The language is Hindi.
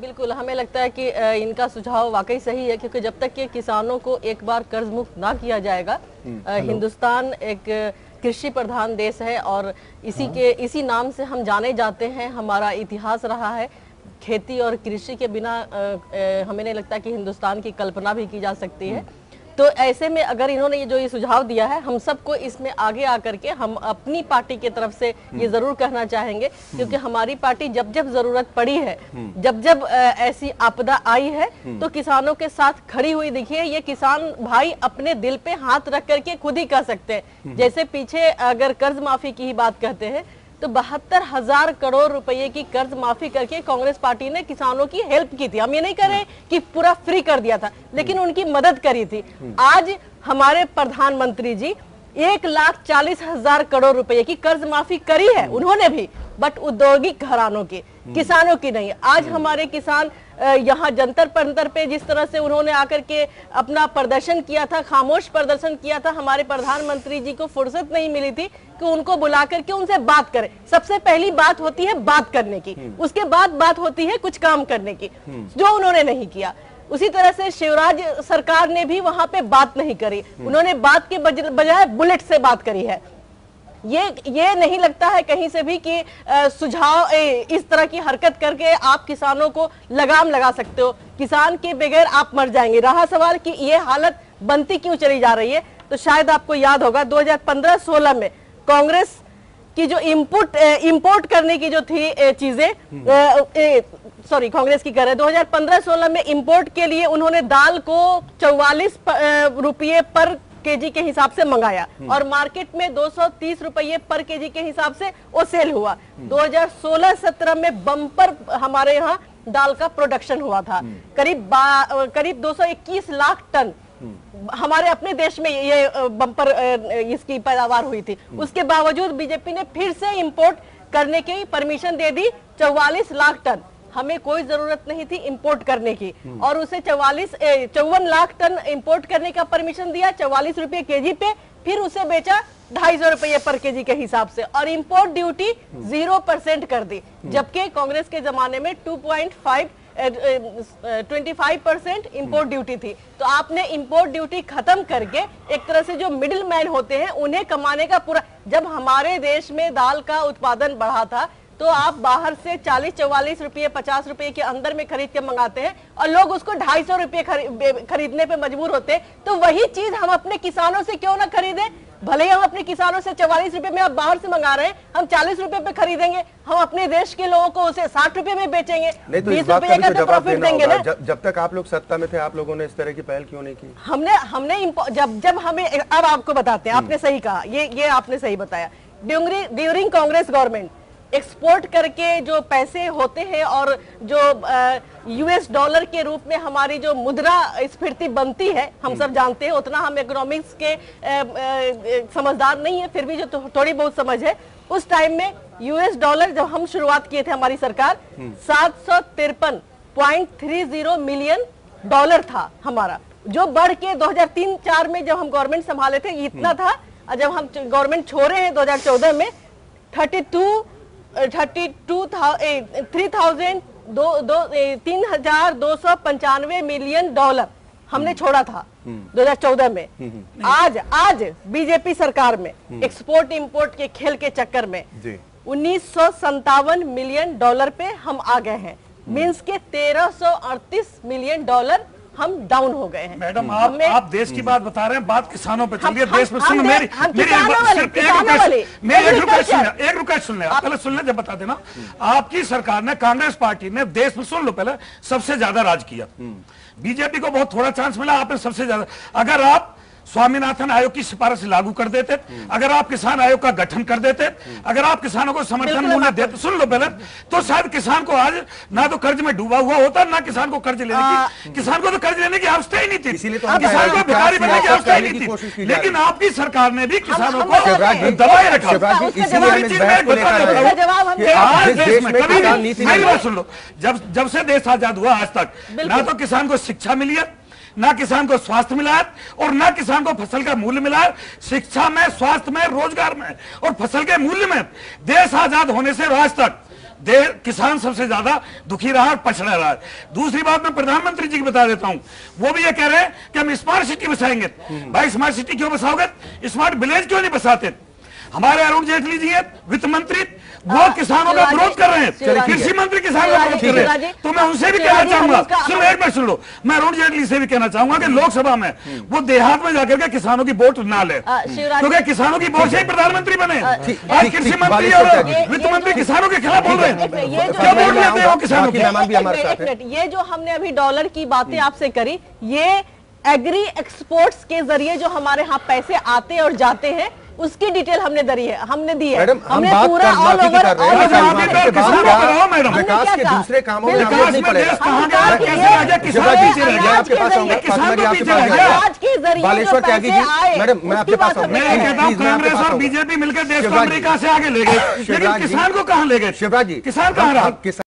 बिल्कुल, हमें लगता है कि इनका सुझाव वाकई सही है, क्योंकि जब तक कि किसानों को एक बार कर्ज मुक्त ना किया जाएगा, हिंदुस्तान एक कृषि प्रधान देश है और इसी नाम से हम जाने जाते हैं, हमारा इतिहास रहा है। खेती और कृषि के बिना हमें नहीं लगता कि हिंदुस्तान की कल्पना भी की जा सकती है। तो ऐसे में अगर इन्होंने ये सुझाव दिया है, हम सबको इसमें आगे आकर के हम अपनी पार्टी की तरफ से ये जरूर कहना चाहेंगे, क्योंकि हमारी पार्टी जब जब जरूरत पड़ी है, जब जब ऐसी आपदा आई है, तो किसानों के साथ खड़ी हुई दिखी है। ये किसान भाई अपने दिल पे हाथ रख करके खुद ही कह सकते हैं। जैसे पीछे अगर कर्ज माफी की ही बात करते हैं, तो 72,000 करोड़ रुपए की कर्ज माफी करके कांग्रेस पार्टी ने किसानों की हेल्प की थी। हम ये नहीं कह रहे कि पूरा फ्री कर दिया था, लेकिन उनकी मदद करी थी। आज हमारे प्रधानमंत्री जी 1,40,000 करोड़ रुपए की कर्ज माफी करी है उन्होंने भी, बट औद्योगिक घरानों की, किसानों की नहीं। आज हमारे किसान यहाँ जंतर पंतर पे जिस तरह से उन्होंने आकर के अपना प्रदर्शन किया था, खामोश प्रदर्शन किया था, हमारे प्रधानमंत्री जी को फुर्सत नहीं मिली थी कि उनको बुला करके उनसे बात करें। सबसे पहली बात होती है बात करने की, उसके बाद बात होती है कुछ काम करने की, जो उन्होंने नहीं किया। उसी तरह से शिवराज सरकार ने भी वहां पे बात नहीं करी, उन्होंने बात के बजाय बुलेट से बात करी है। ये नहीं लगता है कहीं से भी कि सुझाव इस तरह की हरकत करके आप किसानों को लगाम लगा सकते हो। किसान के बगैर आप मर जाएंगे। रहा सवाल कि ये हालत बनती क्यों चली जा रही है, तो शायद आपको याद होगा 2015-16 में कांग्रेस की जो इंपोर्ट करने की जो थी चीजें, सॉरी कांग्रेस की कह रहे, 2015-16 में इंपोर्ट के लिए उन्होंने दाल को 44 रुपये पर केजी के हिसाब से मंगाया और मार्केट में 230 रुपये पर केजी के हिसाब से वो सेल हुआ। 2016-17 में बम्पर हमारे यहाँ दाल का प्रोडक्शन हुआ था, करीब 221 लाख टन हमारे अपने देश में ये बम्पर इसकी पैदावार हुई थी। उसके बावजूद बीजेपी ने फिर से इंपोर्ट करने की परमिशन दे दी 44 लाख टन। हमें कोई जरूरत नहीं थी इंपोर्ट करने की, और उसे 54 लाख टन इंपोर्ट करने का परमिशन दिया 44 रुपये केजी पे, फिर उसे बेचा 250 रुपये पर केजी के हिसाब से, और इंपोर्ट ड्यूटी 0% कर दी। जबकि कांग्रेस के जमाने में 25% इंपोर्ट ड्यूटी थी। तो आपने इंपोर्ट ड्यूटी खत्म करके एक तरह से जो मिडिल मैन होते हैं उन्हें कमाने का पूरा, जब हमारे देश में दाल का उत्पादन बढ़ा था तो आप बाहर से 40-44 रुपये 50 रुपये के अंदर में खरीद के मंगाते हैं और लोग उसको 250 रुपये खरीदने पे मजबूर होते हैं। तो वही चीज हम अपने किसानों से क्यों ना खरीदें? भले ही हम अपने किसानों से 44 रुपये में आप बाहर से मंगा रहे हैं, हम 40 रुपये पे खरीदेंगे, हम अपने देश के लोगों को उसे 60 रुपये में बेचेंगे, 20 रुपये का तो प्रॉफिट देंगे ना। जब तक आप लोग सत्ता में थे, आप लोगों ने इस तरह की पहल क्यों नहीं की? हमने जब हमें, अब आपको बताते हैं, आपने सही कहा, ये आपने सही बताया। ड्यूरिंग कांग्रेस गवर्नमेंट एक्सपोर्ट करके जो पैसे होते हैं और जो यूएस डॉलर के रूप में हमारी जो मुद्रा स्फीति बनती है, हम सब जानते हैं, उतना हम इकोनॉमिक्स के समझदार नहीं है, फिर भी जो थोड़ी बहुत समझ है, उस टाइम में यूएस डॉलर जब हम शुरुआत किए थे हमारी सरकार, 753.30 मिलियन डॉलर था हमारा, जो बढ़ के 2003-4 में जब हम गवर्नमेंट संभाले थे इतना था, और जब हम गवर्नमेंट छोड़े हैं 2014 में 3,295 मिलियन डॉलर हमने छोड़ा था 2014 में। आज बीजेपी सरकार में एक्सपोर्ट इंपोर्ट के खेल के चक्कर में 1957 मिलियन डॉलर पे हम आ गए हैं, मींस के 1338 मिलियन डॉलर हम डाउन हो गए हैं। मैडम आप देश की बात बता रहे हैं, बात किसानों पे चलिए। देश में सुनो, मेरी एक रिक्वेस्ट सुन ले, आप पहले सुन ले, जब बता देना। आपकी सरकार ने, कांग्रेस पार्टी ने देश में, सुन लो पहले, सबसे ज्यादा राज किया। बीजेपी को बहुत थोड़ा चांस मिला, आपने सबसे ज्यादा। अगर आप स्वामीनाथन आयोग की सिफारिश लागू कर देते, अगर आप किसान आयोग का गठन कर देते, अगर आप किसानों को समर्थन मूल्य देते, सुन लो पहले, तो शायद किसान को आज ना तो कर्ज में डूबा हुआ होता, ना किसान को कर्ज लेने की, किसान को तो कर्ज लेने की आवश्यकता ही नहीं थी, किसान को भिखारी बनने की आवश्यकता ही नहीं थी। लेकिन आपकी सरकार ने भी किसानों को दबाए रखा। सुन लो, जब से देश आजाद हुआ आज तक ना तो किसान को शिक्षा मिली है, ना किसान को स्वास्थ्य मिला है, और ना किसान को फसल का मूल्य मिला है। शिक्षा में, स्वास्थ्य में, रोजगार में और फसल के मूल्य में देश आजाद होने से आज तक किसान सबसे ज्यादा दुखी रहा और पछड़ा रहा है। दूसरी बात मैं प्रधानमंत्री जी की बता देता हूं, वो भी ये कह रहे हैं कि हम स्मार्ट सिटी बसाएंगे। भाई स्मार्ट सिटी क्यों बसाओगे, स्मार्ट विलेज क्यों नहीं बसाते? हमारे अरुण जेटली जी है वित्त मंत्री, वो किसानों का विरोध कर रहे हैं, कृषि मंत्री किसानों का विरोध कर रहे हैं। तो मैं उनसे भी कहना चाहूंगा, सुनो एक मिनट सुन लो, मैं अरुण जेटली से भी कहना चाहूंगा कि लोकसभा में वो देहात में जाकर के किसानों की वोट ना ले, क्योंकि किसानों की वोट से ही प्रधानमंत्री बने। आज कृषि मंत्री और वित्त मंत्री किसानों के खिलाफ बोल रहे हैं, क्या वोट लेते हो किसानों की? ये जो हमने अभी डॉलर की बातें आपसे करी, ये एग्री एक्सपोर्ट्स के जरिए जो हमारे यहाँ पैसे आते और जाते हैं उसकी डिटेल हमने दी है। हमने पूरा ऑल ओवर विकास के दूसरे कामों में आज के जरिए बालेश्वर त्यागी जी, मैडम मैं आपके पास मैं कहता हूँ कांग्रेस और बीजेपी मिलकर देश को अमेरिका से आगे ले गए, लेकिन किसान को कहाँ ले गए? शिवराज जी, किसान कहाँ रहा?